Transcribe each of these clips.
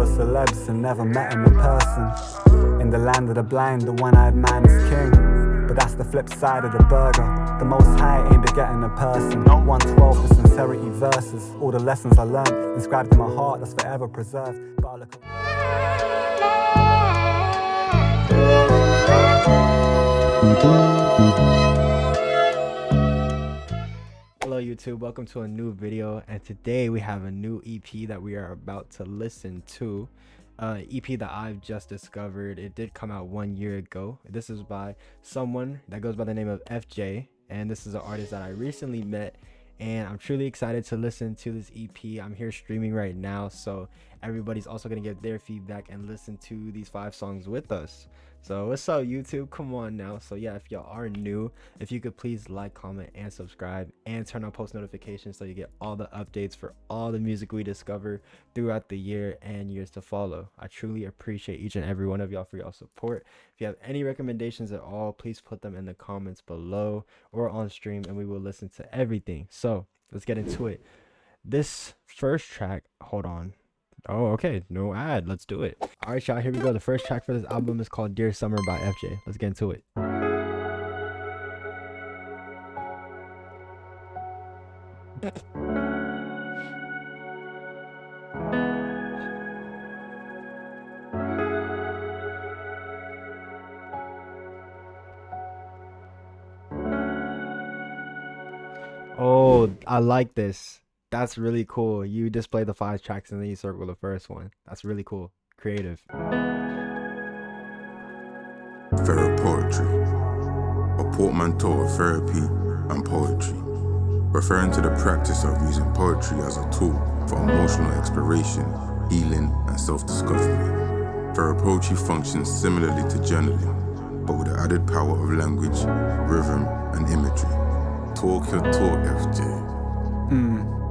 of celebs and never met him in person. In the land of the blind, the one-eyed man is king. But that's the flip side of the burger. The most high ain't begetting a person. 112 for sincerity verses. All the lessons I learned inscribed in my heart, that's forever preserved. But I look Hello YouTube, welcome to a new video, and today we have a new EP that we are about to listen to. EP that I've just discovered. It did come out 1 year ago. This is by someone that goes by the name of FJ, and this is an artist that I recently met, and I'm truly excited to listen to this EP. I'm here streaming right now, so everybody's also gonna give their feedback and listen to these 5 songs with us. So what's up YouTube, come on now. So yeah, if y'all are new, if you could please like, comment, and subscribe, and turn on post notifications so you get all the updates for all the music we discover throughout the year and years to follow. I truly appreciate each and every one of y'all for y'all support. If you have any recommendations at all, please put them in the comments below or on stream, and we will listen to everything. So let's get into it. This first track, hold on. Oh, okay, no ad, let's do it. All right, y'all, here we go. The first track for this album is called Dear Summer by FJ. Let's get into it. Oh, I like this. That's really cool. You display the 5 tracks and then you circle the first one. That's really cool. Creative. Therapoetry, a portmanteau of therapy and poetry, referring to the practice of using poetry as a tool for emotional exploration, healing, and self-discovery. Therapoetry functions similarly to journaling, but with the added power of language, rhythm, and imagery. Talk your talk, FJ.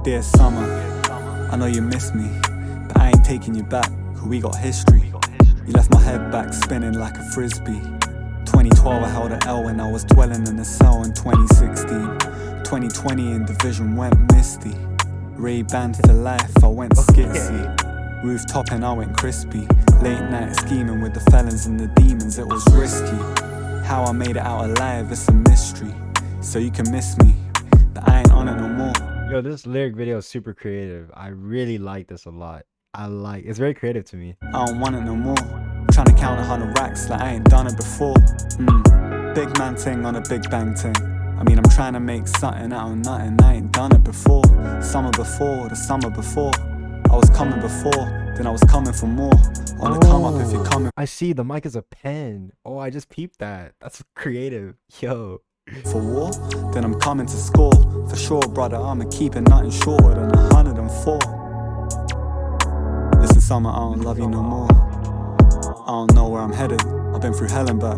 Dear summer, I know you miss me, but I ain't taking you back, cause we got history. You left my head back spinning like a frisbee. 2012 I held a L when I was dwelling in a cell in 2016. 2020 and the vision went misty. Ray-Ban for life, I went skitsy. Rooftop and I went crispy. Late night scheming with the felons and the demons, it was risky. How I made it out alive, it's a mystery. So you can miss me, but I ain't on it no more. Yo, this lyric video is super creative. I really like this a lot. It's very creative to me. I don't want it no more. I'm trying to count 100 racks like I ain't done it before. Big man ting on a big bang ting. I mean, I'm trying to make something out of nothing. I ain't done it before. Summer before, the summer before. I was coming before, then I was coming for more. On the come up if you're coming. I see the mic is a pen. Oh, I just peeped that. That's creative. Yo. For war, then I'm coming to score. For sure, brother, I'ma keep it nothing shorter than 104. Listen, summer, I don't love you no more. I don't know where I'm headed. I've been through hell and back.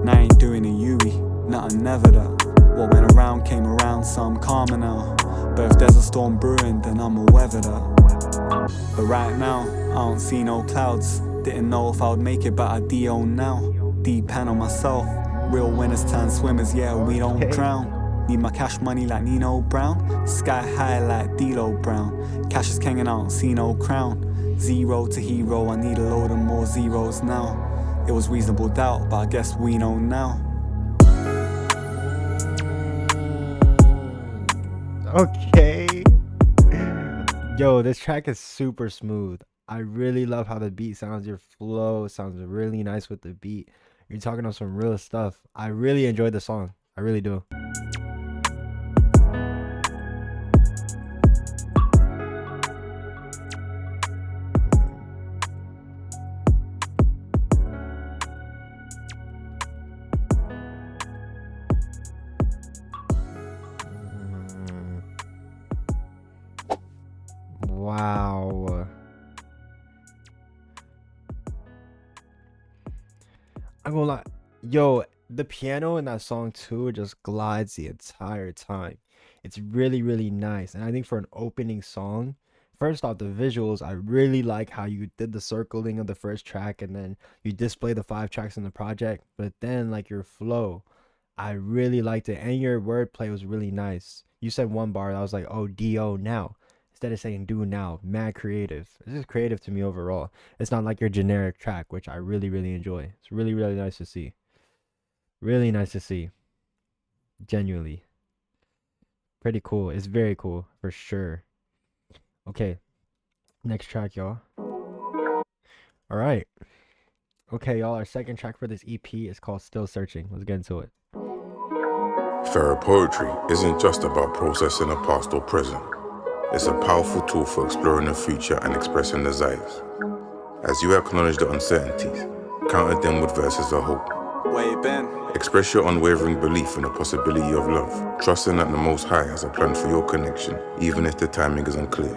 Now I ain't doing a Yui, nothing never that. What went around came around, so I'm calmer now. But if there's a storm brewing, then I'ma weather that. But right now, I don't see no clouds. Didn't know if I would make it, but I do now. Depend on myself. Real winners turn swimmers, yeah, we don't drown. Need my cash money like Nino Brown. Sky high like D-Lo Brown. Cash is king and I don't see no crown. Zero to hero, I need a load of more zeros now. It was reasonable doubt, but I guess we know now. Okay. Yo, this track is super smooth. I really love how the beat sounds. Your flow sounds really nice with the beat. You're talking on some real stuff. I really enjoyed the song. I really do. Wow. I'm gonna lie, yo, the piano in that song too just glides the entire time. It's really, really nice. And I think for an opening song, first off, the visuals, I really like how you did the circling of the first track and then you display the 5 tracks in the project. But then like your flow, I really liked it. And your wordplay was really nice. You said one bar, I was like, oh, D-O now. instead of saying do now. Mad creative. This is creative to me overall. It's not like your generic track, which I really, really enjoy. It's really, really nice to see. Really nice to see. Genuinely. Pretty cool. It's very cool for sure. Okay. Next track, y'all. All right. Okay, y'all. Our second track for this EP is called Still Searching. Let's get into it. Therapoetry isn't just about processing the past or present. It's a powerful tool for exploring the future and expressing desires. As you acknowledge the uncertainties, counter them with verses of hope. Where you been? Express your unwavering belief in the possibility of love, trusting that the Most High has a plan for your connection, even if the timing is unclear.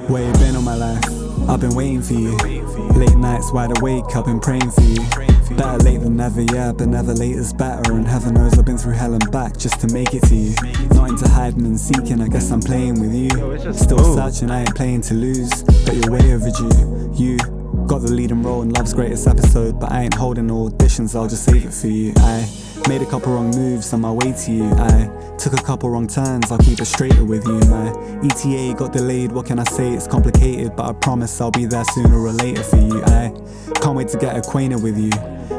Where you been all my life? I've been waiting for you. Late nights wide awake, I've been praying for you. Better late than never, yeah, but never late is better. And heaven knows I've been through hell and back just to make it to you. Not into hiding and seeking, I guess I'm playing with you. Still searching, I ain't playing to lose, but you're way overdue. You got the leading role in Love's greatest episode, but I ain't holding no auditions, I'll just save it for you. I made a couple wrong moves on my way to you. I took a couple wrong turns, I'll keep it straighter with you. My ETA got delayed, what can I say, it's complicated, but I promise I'll be there sooner or later for you. I can't wait to get acquainted with you.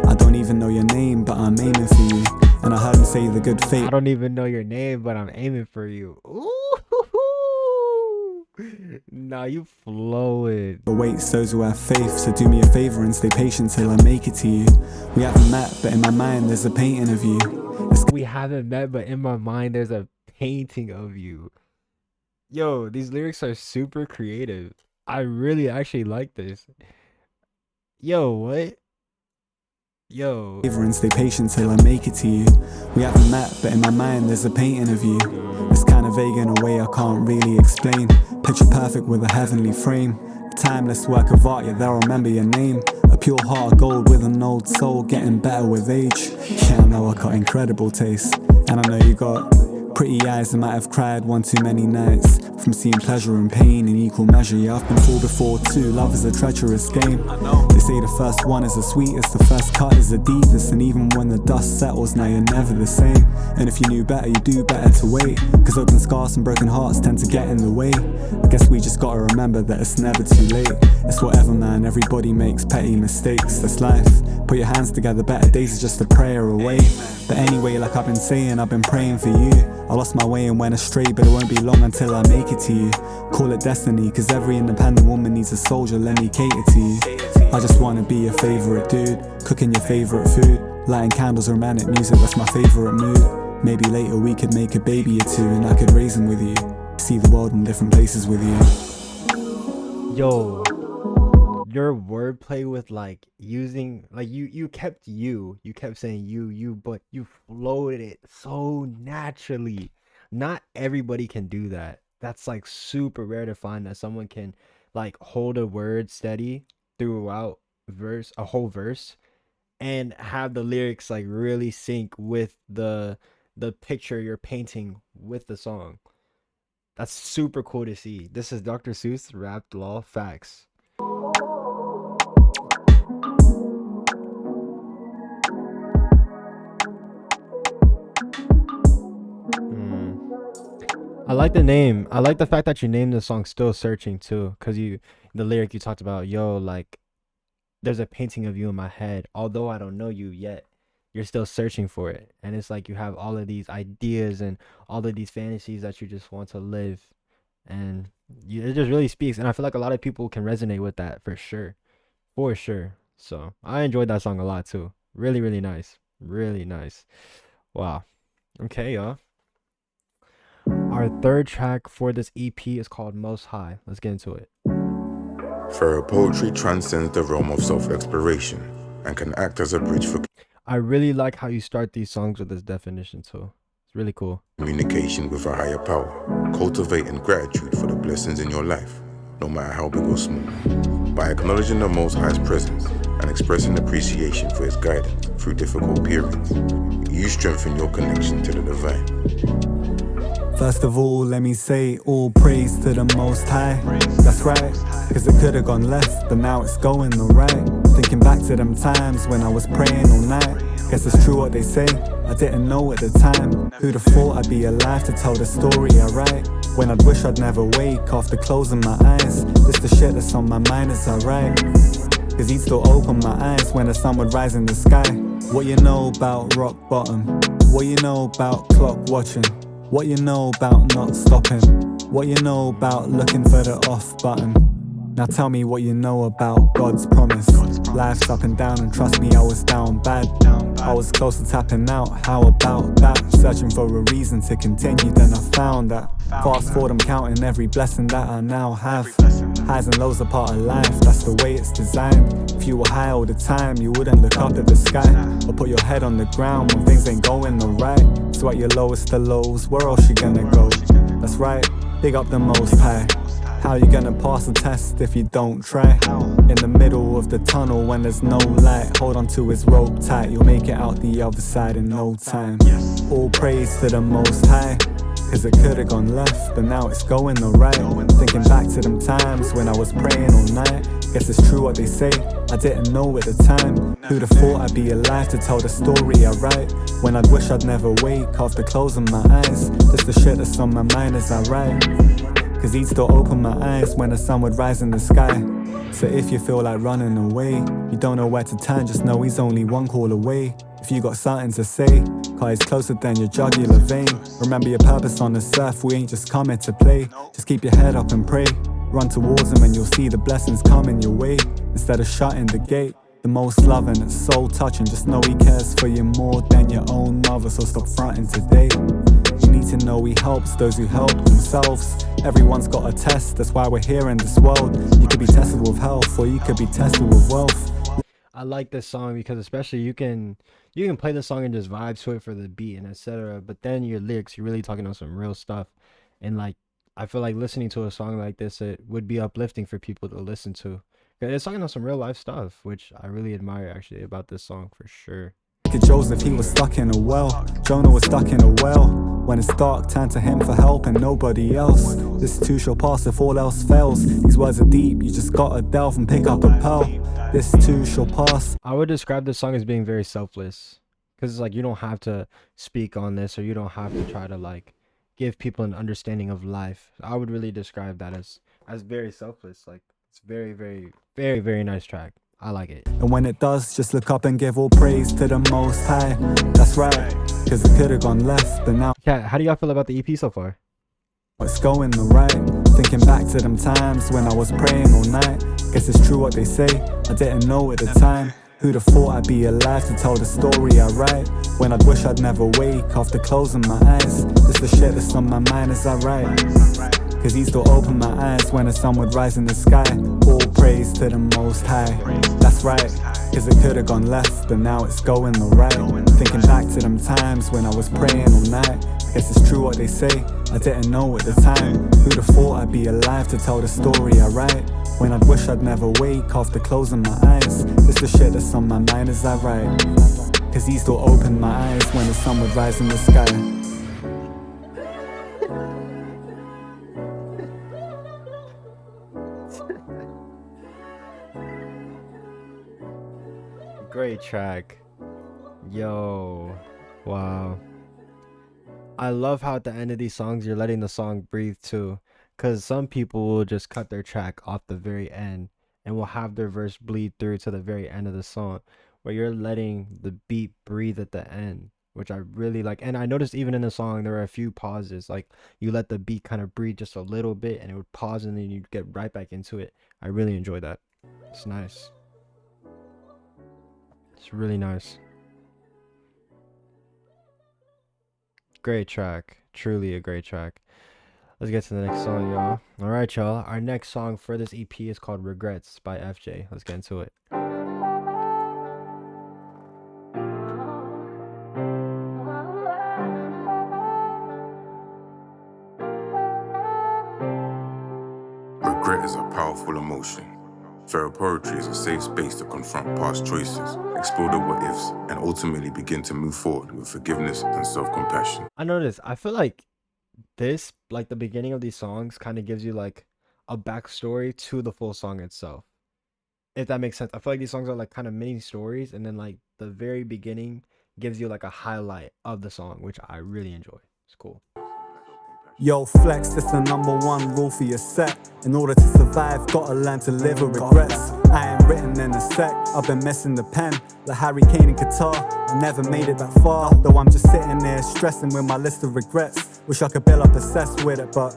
I don't even know your name, but I'm aiming for you. And I heard him say the good fate. I don't even know your name, but I'm aiming for you. Ooh. Nah, you flowing. But wait, those who have faith, so do me a favor and stay patient till I make it to you. We haven't met, but in my mind there's a painting of you. We haven't met, but in my mind there's a painting of you. Yo, these lyrics are super creative. I really actually like this. Yo, what? Yo. And stay patient till I make it to you. We haven't met, but in my mind there's a painting of you. It's kind of vague in a way I can't really explain. Picture perfect with a heavenly frame. A timeless work of art, yet they'll remember your name. A pure heart of gold with an old soul, getting better with age. Yeah, I know I got incredible taste, and I know you got pretty eyes that might have cried one too many nights from seeing pleasure and pain in equal measure. Yeah, I've been fooled before too. Love is a treacherous game. They say the first one is the sweetest, the first cut is the deepest, and even when the dust settles, now you're never the same. And if you knew better, you do better to wait, cause open scars and broken hearts tend to get in the way. I guess we just gotta remember that it's never too late. It's whatever, man, everybody makes petty mistakes, that's life. Put your hands together, better days is just a prayer away. But anyway, like I've been saying, I've been praying for you. I lost my way and went astray, but it won't be long until I make it to you. Call it destiny, cause every independent woman needs a soldier, let me cater to you. I just wanna be your favorite dude, cooking your favorite food, lighting candles, romantic music, that's my favorite mood. Maybe later we could make a baby or two, and I could raise him with you. See the world in different places with you. Yo, your wordplay with like using like you kept saying you, but you flowed it so naturally. Not everybody can do that. That's like super rare to find, that someone can like hold a word steady throughout a whole verse, and have the lyrics like really sync with the picture you're painting with the song. That's super cool to see. This is Dr. Seuss Rapped Law Facts. I like the name. I like the fact that you named the song Still Searching too, because the lyric you talked about, yo, like there's a painting of you in my head, although I don't know you yet, you're still searching for it. And it's like you have all of these ideas and all of these fantasies that you just want to live, and it just really speaks. And I feel like a lot of people can resonate with that for sure. So I enjoyed that song a lot too. Really, really nice. Wow. Okay, y'all. Our third track for this EP is called Most High. Let's get into it. Therapoetry transcends the realm of self-exploration and can act as a bridge for I really like how you start these songs with this definition too. It's really cool. Communication with a higher power, cultivating gratitude for the blessings in your life, no matter how big or small. By acknowledging the Most High's presence and expressing appreciation for his guidance through difficult periods, you strengthen your connection to the divine. First of all, let me say all praise to the Most High. That's right, cause it could've gone left, but now it's going alright. Thinking back to them times when I was praying all night. Guess it's true what they say, I didn't know at the time. Who'd have thought I'd be alive to tell the story I write? When I'd wish I'd never wake after closing my eyes. This the shit that's on my mind as I write. Cause he'd still open my eyes when the sun would rise in the sky. What you know about rock bottom? What you know about clock watching? What you know about not stopping? What you know about looking for the off button? Now tell me what you know about God's promise. Life's up and down, and trust me, I was down bad. I was close to tapping out, how about that? Searching for a reason to continue, then I found that. Fast forward, I'm counting every blessing that I now have. Highs and lows are part of life, that's the way it's designed. If you were high all the time, you wouldn't look up at the sky, or put your head on the ground when things ain't going the right. So at your lowest of lows, where else you gonna go? That's right, big up the Most High. How you gonna pass the test if you don't try? In the middle of the tunnel when there's no light, hold on to his rope tight, you'll make it out the other side in no time. All praise to the Most High, cause it could've gone left, but now it's going the right. Thinking back to them times when I was praying all night. Guess it's true what they say, I didn't know at the time. Who'd have thought I'd be alive to tell the story I write? When I'd wish I'd never wake after closing my eyes. This the shit that's on my mind as I write. Cause he'd still open my eyes when the sun would rise in the sky. So if you feel like running away, you don't know where to turn, just know he's only one call away. If you got something to say, cause he's closer than your jugular vein. Remember your purpose on this earth, we ain't just coming to play. Just keep your head up and pray. Run towards him and you'll see the blessings coming your way. Instead of shutting the gate, the most loving, it's soul touching. Just know he cares for you more than your own mother, so stop fronting today. You need to know he helps those who help themselves. Everyone's got a test, that's why we're here in this world. You could be tested with health, or you could be tested with wealth. I like this song because especially you can play the song and just vibe to it for the beat and etc. But then your lyrics, you're really talking about some real stuff, and like I feel like listening to a song like this, it would be uplifting for people to listen to. It's talking about some real life stuff, which I really admire actually about this song for sure. Joseph, he was stuck in a well. Jonah was stuck in a well. When it's dark, turn to him for help and nobody else. This too shall pass if all else fails. These words are deep, you just gotta delve and pick up a pearl. This too shall pass. I would describe this song as being very selfless, because it's like you don't have to speak on this, or you don't have to try to like give people an understanding of life. I would really describe that as very selfless. Like it's very, very, very, very nice track. I like it. And when it does, just look up and give all praise to the Most High. That's right, cause it could've gone left, but now Yeah, how do y'all feel about the EP so far? it's going the right. Thinking back to them times when I was praying all night. Guess it's true what they say, I didn't know at the time. Who'd have thought I'd be alive to tell the story I write? When I'd wish I'd never wake after closing my eyes. This the shit that's on my mind as I write. Cause he still open my eyes when the sun would rise in the sky. All praise to the Most High. That's right, cause it could've gone left, but now it's going the right. Thinking back to them times when I was praying all night. Guess it's true what they say, I didn't know at the time. Who'd have thought I'd be alive to tell the story I write? When I'd wish I'd never wake after closing my eyes. This the shit that's on my mind as I write. Cause he still opened my eyes when the sun would rise in the sky. Great track. Yo, wow. I love how at the end of these songs you're letting the song breathe too, because some people will just cut their track off the very end and will have their verse bleed through to the very end of the song, where you're letting the beat breathe at the end, which I really like. And I noticed even in the song there were a few pauses, like you let the beat kind of breathe just a little bit and it would pause and then you'd get right back into it. I really enjoy that. It's nice. It's really nice. Great track. Truly a great track. Let's get to the next song, y'all. Alright, y'all. Our next song for this EP is called Regrets by FJ. Let's get into it. Regret is a powerful emotion. Therapoetry is a safe space to confront past choices, explore the what ifs, and ultimately begin to move forward with forgiveness and self-compassion. I noticed, I feel like this, like the beginning of these songs, kind of gives you like a backstory to the full song itself. If that makes sense. I feel like these songs are like kind of mini stories, and then like the very beginning gives you like a highlight of the song, which I really enjoy. It's cool. Yo, flex, it's the #1 rule for your set. In order to survive, gotta learn to live with regrets. I ain't written in a sec, I've been missing the pen. Like Harry Kane in Qatar, I never made it that far. Though I'm just sitting there stressing with my list of regrets. Wish I could build up a cess with it, but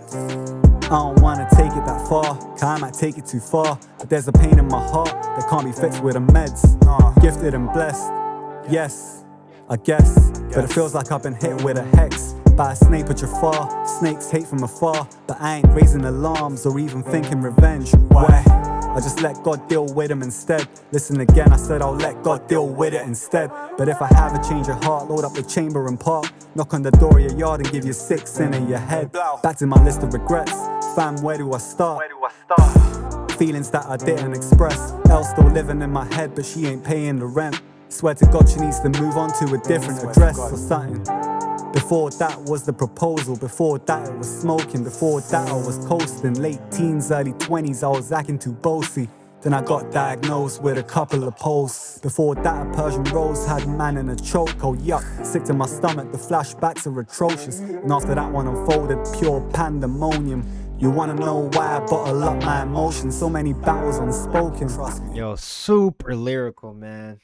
I don't wanna take it that far, cause I might take it too far. But there's a pain in my heart that can't be fixed with the meds. Gifted and blessed, yes, I guess. But it feels like I've been hit with a hex by a snake at your far. Snakes hate from afar, but I ain't raising alarms or even thinking revenge. Why? I just let God deal with him instead. Listen again, I said I'll let God deal with it instead. But if I have a change of heart, load up the chamber and park. Knock on the door of your yard and give you 6 in your head. Back to my list of regrets. Fam, where do I start? Feelings that I didn't express. Elle still living in my head, but she ain't paying the rent. Swear to God she needs to move on to a different address or something. Before that was the proposal, before that it was smoking, before that I was coasting. Late teens, early 20s, I was acting too bossy. Then I got diagnosed with a couple of posts. Before that a Persian rose had man in a choke. Oh yuck, sick to my stomach, the flashbacks are atrocious. And after that one unfolded, pure pandemonium. You wanna know why I bottle up my emotions? So many battles unspoken. Yo, super lyrical, man.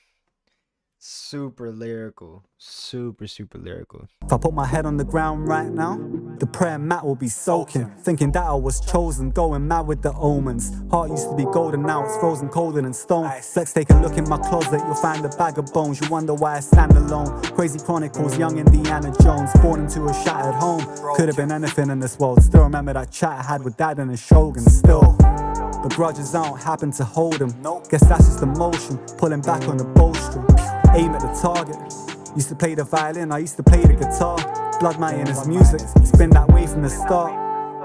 Super lyrical. Super lyrical. If I put my head on the ground right now, the prayer mat will be soaking. Thinking that I was chosen, going mad with the omens. Heart used to be golden, now it's frozen colder than stone. Let's take a look in my closet, you'll find a bag of bones. You wonder why I stand alone. Crazy chronicles, young Indiana Jones, born into a shattered home. Could have been anything in this world. Still remember that chat I had with dad and a shogun. Still, but grudges I don't happen to hold them. Guess that's just emotion, pulling back on the bowstring. Aim at the target. Used to play the violin, I used to play the guitar. Blood Money in his music, it's been that way from the start.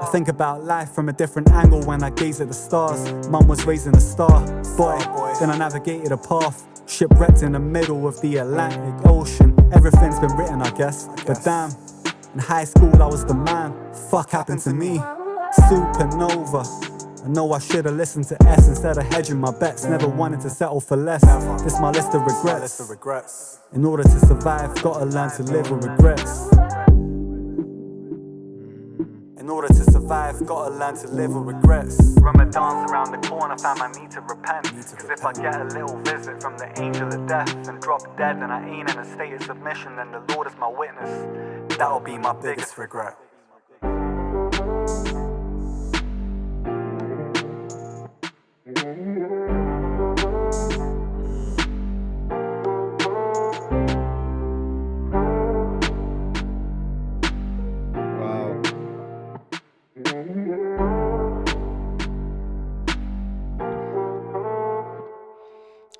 I think about life from a different angle when I gaze at the stars. Mum was raising a star, boy, then I navigated a path. Shipwrecked in the middle of the Atlantic Ocean. Everything's been written, I guess, but damn, in high school I was the man. Fuck happened to me? Supernova. I know I should've listened to S instead of hedging my bets. Never wanted to settle for less. This my list of regrets. In order to survive, gotta learn to live with regrets. In order to survive, gotta learn to live with regrets. Ramadan's around the corner, fam, I need to repent. Cause if I get a little visit from the angel of death and drop dead, and I ain't in a state of submission, then the Lord is my witness. That'll be my biggest regret.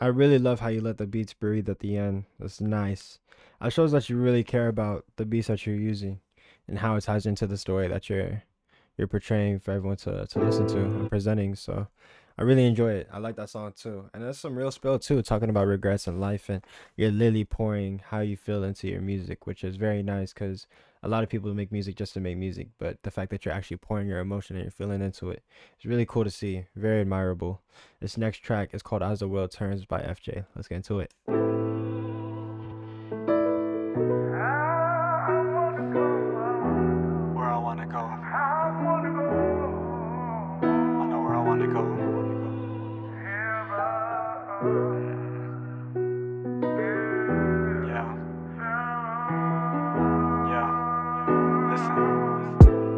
I really love how you let the beats breathe at the end. That's nice. It shows that you really care about the beats that you're using and how it ties into the story that you're portraying for everyone to listen to and presenting. So I really enjoy it. I like that song too. And there's some real spill too, talking about regrets in life, and you're literally pouring how you feel into your music, which is very nice because a lot of people make music just to make music, but the fact that you're actually pouring your emotion and you're feeling into it is really cool to see. Very admirable. This next track is called As the World Turns by FJ. Let's get into it. Where I wanna go. I know where I wanna go.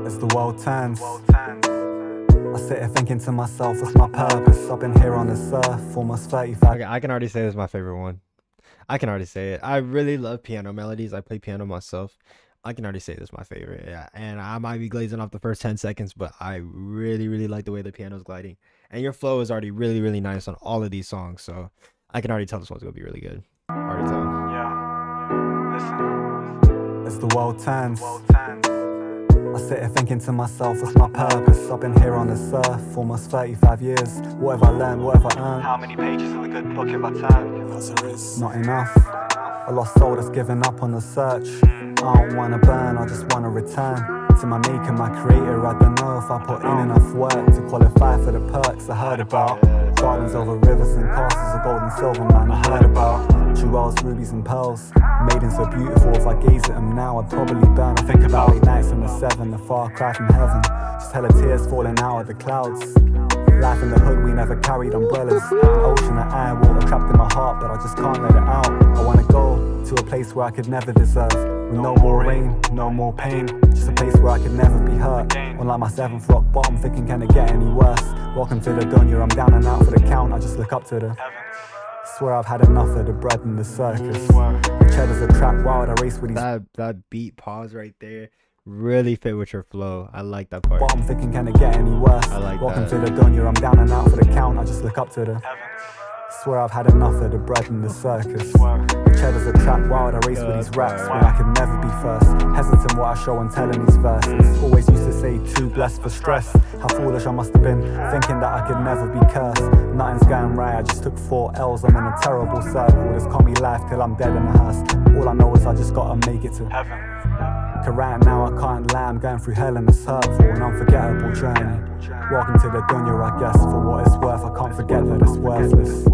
As the world turns, I sit here thinking to myself, what's my purpose? I've been here on this earth almost 35. Okay, I can already say this is my favorite one. I can already say it. I really love piano melodies. I play piano myself. I can already say this is my favorite. Yeah, and I might be glazing off the first 10 seconds, but I really like the way the piano's gliding. And your flow is already really nice on all of these songs, so I can already tell this one's gonna be really good. Already tell. Yeah, listen. As the world turns, I sit here thinking to myself, what's my purpose? I've been here on this earth almost 35 years. What have I learned? What have I earned? How many pages of a good book have I turned? Not enough. A lost soul that's given up on the search. I don't wanna burn, I just wanna return to my maker, my creator. I don't know if I put in enough work to qualify for the perks I heard about. Gardens over rivers and castles of gold and silver, man, I heard about. jewels, rubies and pearls, maiden so beautiful. If I gaze at them now, I'd probably burn. I think about late nights on the 7, a far cry from heaven, just hella tears falling out of the clouds. Life in the hood, we never carried umbrellas. An ocean of air, water trapped in my heart, but I just can't let it out. I wanna go to a place where I could never deserve, with no more rain, no more pain, just a place where I could never be hurt. Unlike my 7th rock bottom, thinking can it get any worse? Welcome to the dunya, I'm down and out for the count, I just look up to the swear I've had enough of the bread in the circus. The cheddar's a trap, why would I race with these That beat pause right there really fit with your flow. I like that part. bottom, thinking can it get any worse? I like Welcome that. to the dunya, I'm down and out for the count, I just look up to the swear I've had enough of the bread in the circus. The cheddar's a trap, why would I race with these raps when I could never be first? Hesitant what I show and tell in these verses. Always used to say too blessed for stress. How foolish I must have been, thinking that I could never be cursed. Nothing's going right, I just took 4 L's, I'm in a terrible circle. This can't be life till I'm dead in a hearse. All I know is I just gotta make it to heaven. Cause right now I can't lie, I'm going through hell and it's hurtful, an unforgettable journey. Welcome to the dunya, I guess, for what it's worth, I can't forget that it's worthless.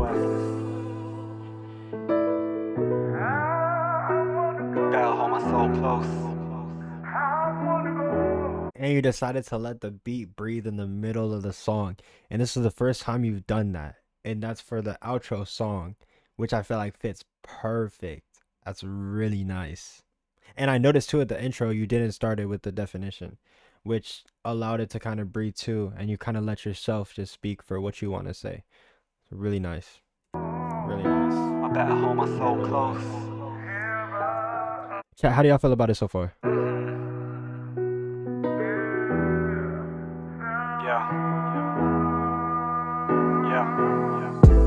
Better hold my soul close. And you decided to let the beat breathe in the middle of the song, and this is the first time you've done that, and that's for the outro song, which I feel like fits perfect. That's really nice. And I noticed too at the intro you didn't start it with the definition, which allowed it to kind of breathe too, and you kind of let yourself just speak for what you want to say. Really nice. Really nice. I better hold my soul close. Chat, how do y'all feel about it so far?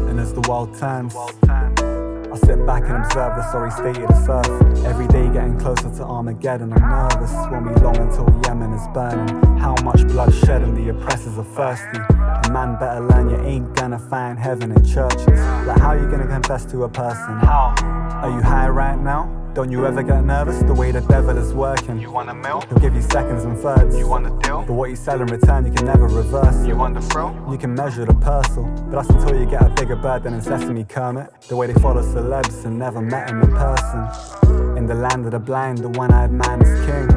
And as the world turns, I sit back and observe the sorry state of this earth. Every day getting closer to Armageddon, I'm nervous. Won't be long until Yemen is burning. How much blood shed and the oppressors are thirsty. A man better learn you ain't gonna find heaven in churches. Like how you gonna confess to a person? How? Are you high right now? Don't you ever get nervous the way the devil is working? You want a meal? He'll give you seconds and thirds. You want a deal? But what you sell in return you can never reverse. You want the thrill? You can measure the parcel, but that's until you get a bigger bird than in Sesame Kermit. The way they follow celebs and never met him in person. In the land of the blind, the one-eyed man is king.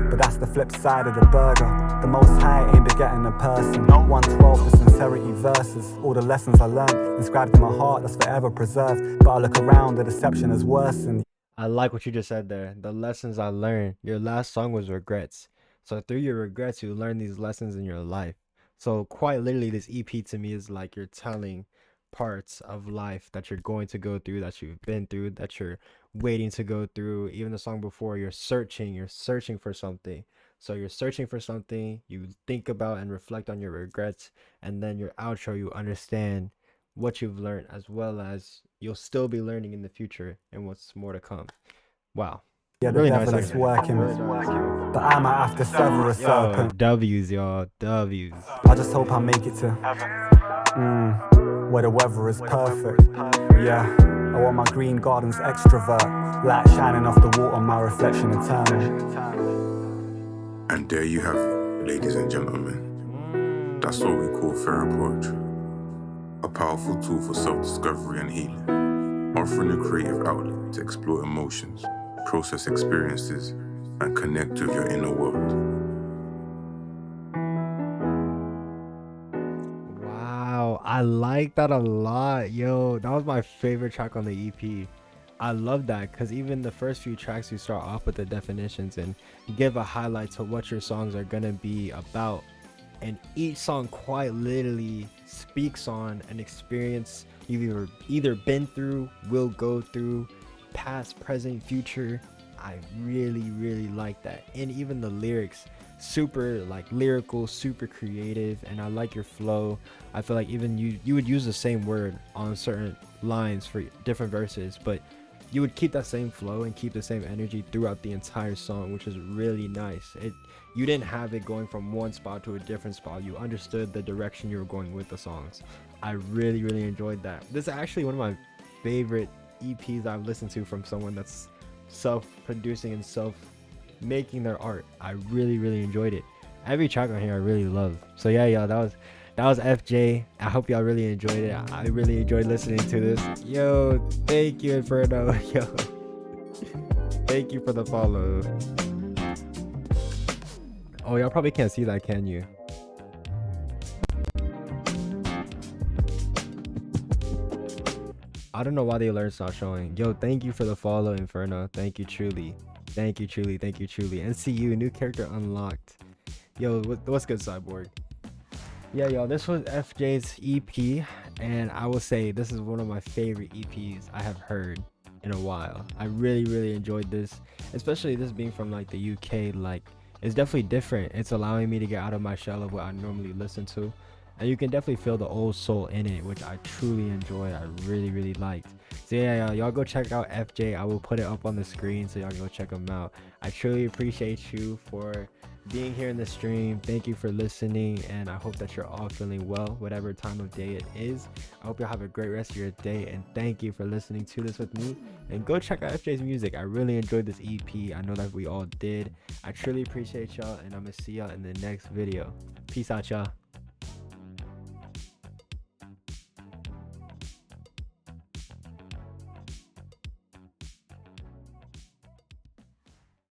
But that's the flip side of the burger. The most high ain't begetting a person. 112 for sincerity verses. All the lessons I learned inscribed in my heart, that's forever preserved. But I look around, the deception is worsened. I like what you just said there. The lessons I learned. Your last song was regrets. So through your regrets, you learn these lessons in your life. So quite literally, this EP to me is like you're telling parts of life that you're going to go through, that you've been through, that you're waiting to go through. Even the song before, you're searching for something. So you're searching for something, you think about and reflect on your regrets, and then your outro, you understand what you've learned, as well as you'll still be learning in the future and what's more to come. Wow. Yeah, the Really devil nice is idea. working. Really nice. But I might have to sever a Yo, serpent. W's, y'all. W's. I just hope I make it to where the weather is perfect. Yeah, I want my green gardens extrovert. Light shining off the water, my reflection eternal. And there you have it, ladies and gentlemen. That's what we call Therapoetry. A powerful tool for self-discovery and healing, offering a creative outlet to explore emotions, process experiences, and connect with your inner world. Wow, I like that a lot. Yo, that was my favorite track on the EP. I love that because even the first few tracks, you start off with the definitions and give a highlight to what your songs are going to be about. And each song quite literally speaks on an experience you've either been through, will go through, past, present, future. I really like that. And even the lyrics, super like lyrical, super creative, and I like your flow. I feel like even you would use the same word on certain lines for different verses, but you would keep that same flow and keep the same energy throughout the entire song, which is really nice. You didn't have it going from one spot to a different spot. You understood the direction you were going with the songs. I really enjoyed that. This is actually one of my favorite EPs I've listened to from someone that's self-producing and self-making their art. I really enjoyed it. Every track on here I really love. So yeah, that That was FJ. I hope y'all really enjoyed it. I really enjoyed listening to this. Yo, thank you, Inferno. Yo, thank you for the follow. Oh, y'all probably can't see that, can you? I don't know why the alerts not showing. Yo, thank you for the follow, Inferno. Thank you, truly. Thank you, truly. Thank you, truly. NCU, new character unlocked. Yo, what's good, Cyborg? Yeah, y'all, this was FJ's EP, and I will say this is one of my favorite EPs I have heard in a while. I really, really enjoyed this, especially this being from like the UK. Like, it's definitely different. It's allowing me to get out of my shell of what I normally listen to. And you can definitely feel the old soul in it, which I truly enjoyed. I really, really liked. So yeah, y'all go check out FJ. I will put it up on the screen so y'all go check him out. I truly appreciate you for being here in the stream. Thank you for listening, and I hope that you're all feeling well, whatever time of day it is. I hope you'll have a great rest of your day, and thank you for listening to this with me. And go check out FJ's music. I really enjoyed this EP. I know that we all did. I truly appreciate y'all, and I'm gonna see y'all in the next video. Peace out, y'all.